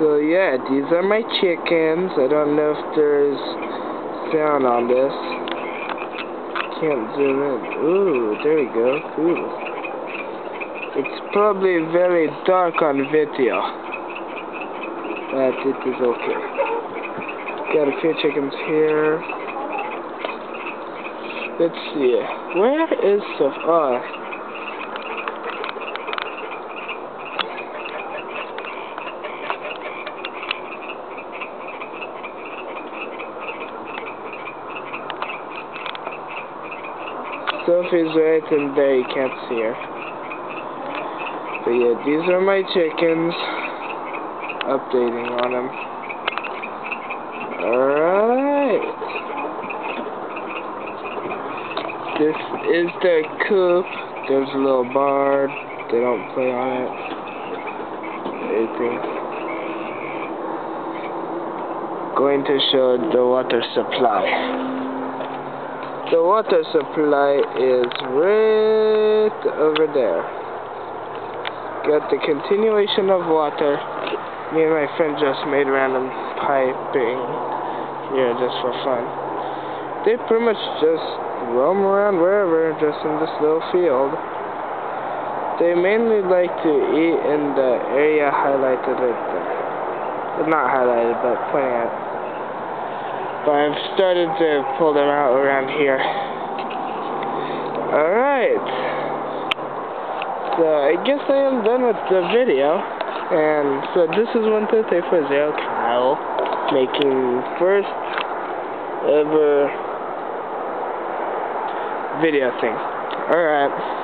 So yeah, these are my chickens. I don't know if there's sound on this. Can't zoom in. Ooh, there we go. Ooh. It's probably very dark on video, but it is okay. Got a few chickens here. Let's see. Where is Sophie? Sophie's right in there, you can't see her. But yeah, these are my chickens. Updating on them. Alright. This is their coop. There's a little bar. They don't play on it. Anything. Going to show the water supply. The water supply is right over there. Got the continuation of water. Me and my friend just made random piping here just for fun. They pretty much just roam around wherever, just in this little field. They mainly like to eat in the area highlighted right there. Well, not highlighted, but pointing at. But I've started to pull them out around here. Alright. So I guess I am done with the video. And so this is 12340 Kyle making first ever video thing. Alright.